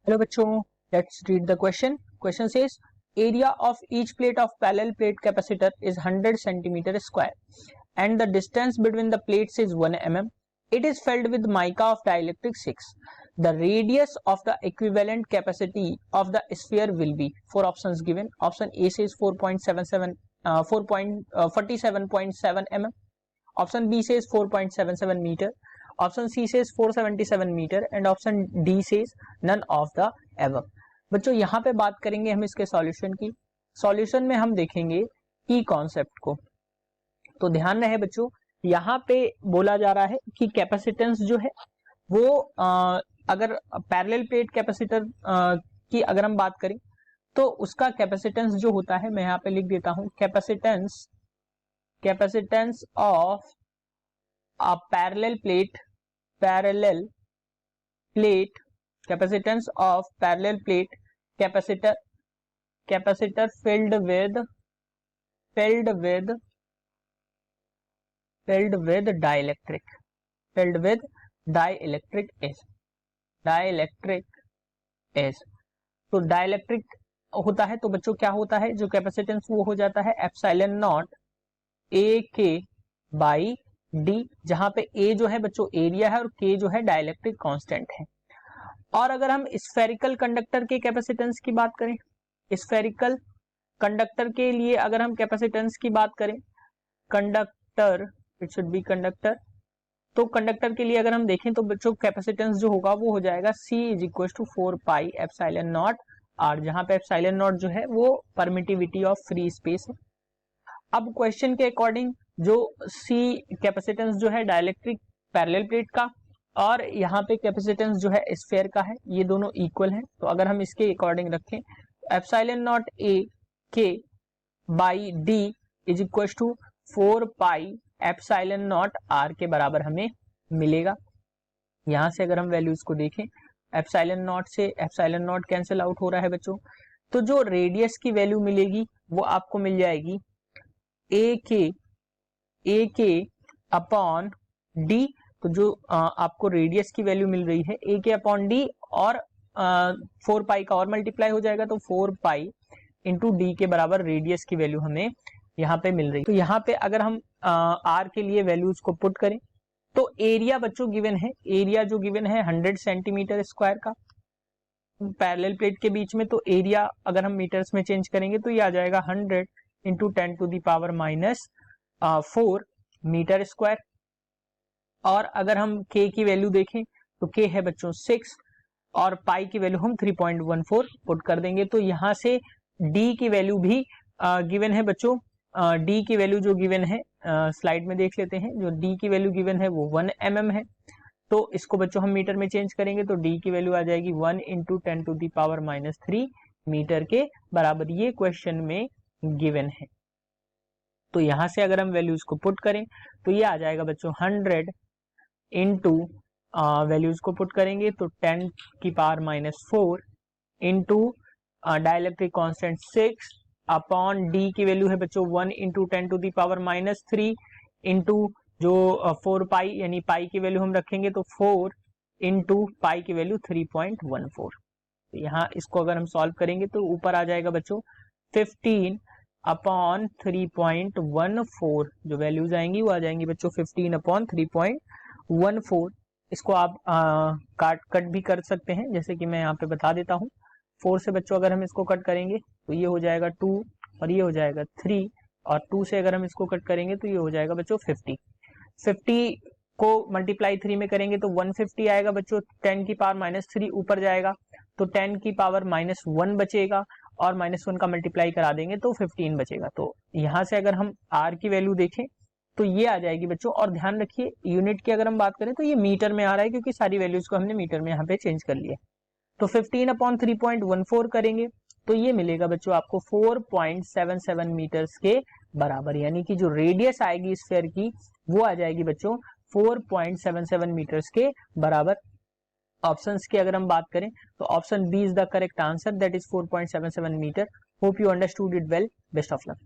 Hello बच्चों, let's read the question. Question says area of each plate of parallel plate capacitor is 100 centimeter square and the distance between the plates is 1 mm. It is filled with mica of dielectric 6. The radius of the equivalent capacity of the sphere will be. Four options given. Option A says 47.7 mm. Option B says 4.77 meter. Option C says 477 metre and option D says none of the above. बच्चों यहाँ पे बात करेंगे हम इसके solution की। Solution में हम देखेंगे की कॉन्सेप्ट को। तो ध्यान रहे बच्चों, यहाँ पे बोला जा रहा है कि कैपेसिटेंस जो है वो अगर पैरेलल प्लेट कैपेसिटर की अगर हम बात करें तो उसका कैपेसिटेंस जो होता है, मैं यहाँ पे लिख देता हूं, capacitance of a parallel plate capacitance of parallel plate capacitor filled with dielectric is तो डाइलेक्ट्रिक होता है तो बच्चों क्या होता है, जो कैपेसिटेंस वो हो जाता है epsilon nought A k by D, जहां पे ए जो है बच्चों एरिया है और के जो है डाइलेक्ट्रिक कांस्टेंट है। और अगर हम स्फेरिकल कंडक्टर के कैपेसिटेंस की बात करें, स्फेरिकल कंडक्टर के लिए अगर हम कैपेसिटेंस की बात करें, conductor it should be conductor, तो कंडक्टर के लिए अगर हम देखें तो बच्चों कैपेसिटेंस जो होगा वो हो जाएगा C is equal to 4 pi epsilon nought r, जहां पे एप्सिलॉन नॉट जो है वो परमिटिविटी ऑफ फ्री स्पेस है। अब क्वेश्चन के अकॉर्डिंग जो C कैपेसिटेंस जो है डाइलेक्ट्रिक पैरेलल प्लेट का और यहाँ पे कैपेसिटेंस जो है स्फीयर का है, ये दोनों इक्वल हैं। तो अगर हम इसके अकॉर्डिंग रखें epsilon nought A k by d is equal to 4 pi epsilon nought r के बराबर हमें मिलेगा। यहां से अगर हम वैल्यूज को देखें, एप्सिलॉन नॉट से एप्सिलॉन नॉट कैंसिल आउट हो रहा है बच्चों, तो जो रेडियस की वैल्यू मिलेगी वो आपको मिल जाएगी ए के अपॉन डी। तो जो आपको रेडियस की वैल्यू मिल रही है ए के अपॉन डी और 4 पाई का और मल्टीप्लाई हो जाएगा, तो 4 पाई इंटू डी के बराबर रेडियस की वैल्यू हमें यहाँ पे मिल रही है। तो यहाँ पे अगर हम आर के लिए वैल्यूज को पुट करें तो एरिया बच्चों गिवन है, एरिया जो गिवन है 100 सेंटीमीटर स्क्वायर का पैरेलल प्लेट के बीच में, तो एरिया अगर हम मीटर्स में चेंज करेंगे तो ये आ जाएगा 100 into 10 to the power minus 4 metre square. और अगर हम k की वैल्यू देखें तो k है बच्चों 6 और पाई की वैल्यू हम 3.14 पुट कर देंगे। तो यहां से d की वैल्यू भी गिवन है बच्चों, d की वैल्यू जो गिवन है स्लाइड में देख लेते हैं, जो d की वैल्यू गिवन है वो 1 mm है। तो इसको बच्चों हम मीटर में चेंज करेंगे तो d की वैल्यू आ जाएगी 1 into 10 to the power minus 3 metre के बराबर, ये क्वेश्चन में गिवन है। तो यहां से अगर हम वैल्यूज को पुट करें तो ये आ जाएगा बच्चों 100 इंटू वैल्यूज को पुट करेंगे तो 10 की power minus 4 into dielectric constant 6 upon d की वैल्यू है बच्चों 1 into 10 to the power minus 3 into जो 4 पाई यानी पाई की वैल्यू हम रखेंगे तो 4 इंटू पाई की वैल्यू 3.14। तो यहाँ इसको अगर हम सॉल्व करेंगे तो ऊपर आ जाएगा बच्चों 15 अपॉन 3.14, जो वैल्यूज आएंगी वो आ जाएंगी बच्चों 15 अपॉन 3.14। इसको आप कट भी कर सकते हैं, जैसे कि मैं यहाँ पे बता देता हूँ। 4 से बच्चों अगर हम इसको कट करेंगे तो ये हो जाएगा 2 और ये हो जाएगा 3, और 2 से अगर हम इसको कट करेंगे तो ये हो जाएगा बच्चों 50 को मल्टीप्लाई 3 में करेंगे तो 150 आएगा बच्चों। 10 की पावर माइनस 3 ऊपर जाएगा तो 10 की पावर माइनस 1 बचेगा और माइनस 1 का मल्टीप्लाई करा देंगे तो 15 बचेगा। तो यहां से अगर हम r की वैल्यू देखें तो ये आ जाएगी बच्चों। और ध्यान रखिए यूनिट की अगर हम बात करें तो ये मीटर में आ रहा है, क्योंकि सारी वैल्यूज को हमने मीटर में यहाँ पे चेंज कर लिया। तो 15 अपॉन 3.14 करेंगे तो ये मिलेगा बच्चों आपको 4.77 मीटर्स के बराबर, यानी कि जो रेडियस आएगी स्फीयर की वो आ जाएगी बच्चों 4.77 मीटर्स के बराबर। ऑप्शंस की अगर हम बात करें तो option B is the correct answer, that is 4.77 metre. Hope you understood it well. Best of luck.